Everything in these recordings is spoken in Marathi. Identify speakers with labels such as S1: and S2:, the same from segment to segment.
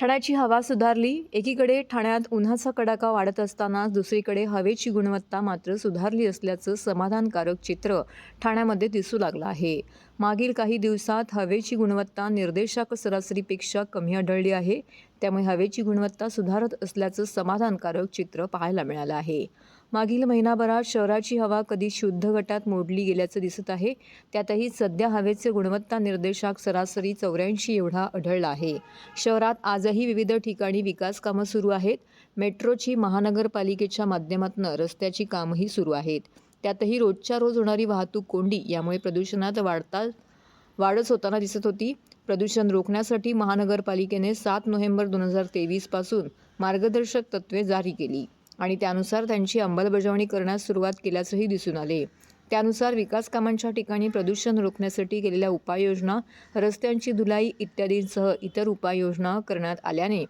S1: ठाण्याची हवा सुधारली. एकीकडे ठाण्यात उन्हाचा कडाका वाढत असतानाच दुसरीकडे हवेची गुणवत्ता मात्र सुधारली असल्याचं समाधानकारक चित्र ठाण्यामध्ये दिसू लागलं आहे. मागील काही दिवसात हवेची गुणवत्ता निर्देशांक सरासरीपेक्षा कमी आढळली आहे. त्यामुळे हवेची गुणवत्ता सुधारत असल्याचं समाधानकारक चित्र पाहायला मिळालं आहे. मागील महिनाभरात शहराची हवा कधी शुद्ध गटात मोडली गेल्याचं दिसत आहे. त्यातही सध्या हवेचे गुणवत्ता निर्देशांक सरासरी 84 एवढा आढळला आहे. शहरात आजही विविध ठिकाणी विकास कामं सुरू आहेत. मेट्रोची महानगरपालिकेच्या माध्यमातून रस्त्याची कामंही सुरू आहेत. त्यातही रोजच्या रोज होणारी वाहतूक कोंडी यामुळे प्रदूषणात वाढच होताना दिसत होती. प्रदूषण रोखण्यासाठी महानगरपालिकेने 7 नोव्हेंबर 2023 पासून मार्गदर्शक तत्त्वे जारी केली आणि त्यानुसार त्यांची अंमलबजावणी करण्यास सुरुवात केल्याचंही दिसून आले. त्यानुसार विकास कामांच्या ठिकाणी प्रदूषण रोखण्यासाठी केलेल्या उपाययोजना, रस्त्यांची धुलाई इत्यादींसह इतर उपाययोजना करण्यात आल्याने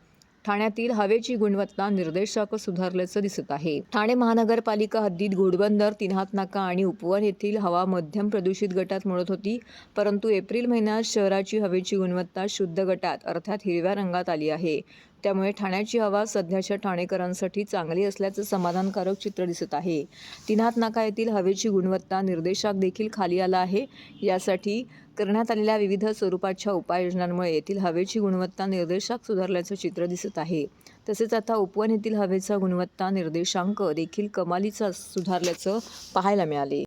S1: ठाण्यातील हवेची गुणवत्ता निर्देशांक सुधारल्याचं दिसत आहे. ठाणे महानगरपालिका हद्दीत घोडबंदर, तीनहात नाका आणि उपवन येथील हवा मध्यम प्रदूषित गटात मोडत होती. परंतु एप्रिल महिन्यात शहराची हवेची गुणवत्ता शुद्ध गटात अर्थात हिरव्या रंगात आली आहे. त्यामुळे ठाण्याची हवा सध्याच्या ठाणेकरांसाठी चांगली असल्याचं समाधानकारक चित्र दिसत आहे. तीनहात नाका येथील हवेची गुणवत्ता निर्देशांक देखील खाली आला आहे. यासाठी करण्यात आलेल्या विविध स्वरूपाच्या उपाययोजनांमुळे येथील हवेची गुणवत्ता निर्देशांक सुधारल्याचं चित्र दिसत आहे. तसेच आता उपवन येथील हवेचा गुणवत्ता निर्देशांक देखील कमालीचा सुधारल्याचं पाहायला मिळाले.